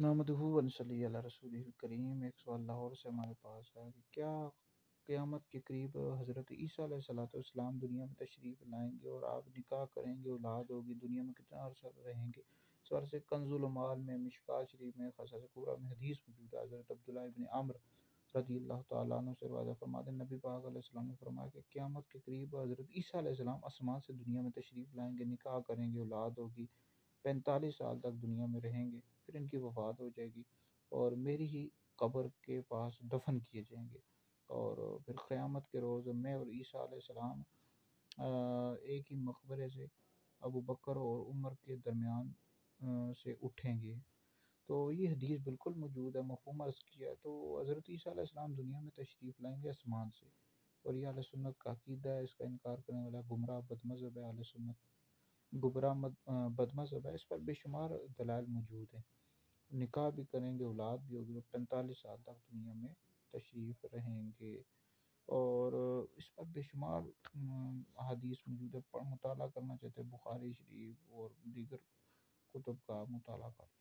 نحمدہ و نصلی علی رسولہ الکریم۔ ایک سوال لاہور سے ہمارے پاس ہے کہ کیا قیامت کے قریب حضرت عیسیٰ علیہ الصلوۃ والسلام دنیا میں تشریف لائیں گے اور آپ نکاح کریں گے، اولاد ہوگی، دنیا میں کتنا عرصہ رہیں گے؟ سوال سے کنز المال میں، مشکوٰۃ شریف میں، قصص کبریٰ میں حدیث موجود ہے۔ حضرت عبداللہ ابن عمرو رضی اللہ تعالیٰ عنہ سے روایت فرماتے ہیں، نبی پاک علیہ السلام نے فرمایا کہ قیامت کے قریب حضرت عیسیٰ علیہ السلام آسمان سے دنیا میں تشریف لائیں گے، نکاح کریں گے، اولاد ہوگی، 45 سال تک دنیا میں رہیں گے، پھر ان کی وفات ہو جائے گی اور میری ہی قبر کے پاس دفن کیے جائیں گے۔ اور پھر قیامت کے روز میں اور عیسیٰ علیہ السلام ایک ہی مقبرے سے ابو بکر اور عمر کے درمیان سے اٹھیں گے۔ تو یہ حدیث بالکل موجود ہے، مفہوم عرض کیا ہے۔ تو حضرت عیسیٰ علیہ السلام دنیا میں تشریف لائیں گے آسمان سے، اور یہ اہل سنت کا عقیدہ ہے۔ اس کا انکار کرنے والا گمراہ بد مذہب ہے۔ اہل سنت بد مذہب ہے، اس پر بے شمار دلائل موجود ہیں۔ نکاح بھی کریں گے، اولاد بھی ہوگی، اور 45 سال تک دنیا میں تشریف رہیں گے، اور اس پر بے شمار احادیث موجود ہے۔ مطالعہ کرنا چاہتے ہیں بخاری شریف اور دیگر کتب کا مطالعہ کریں۔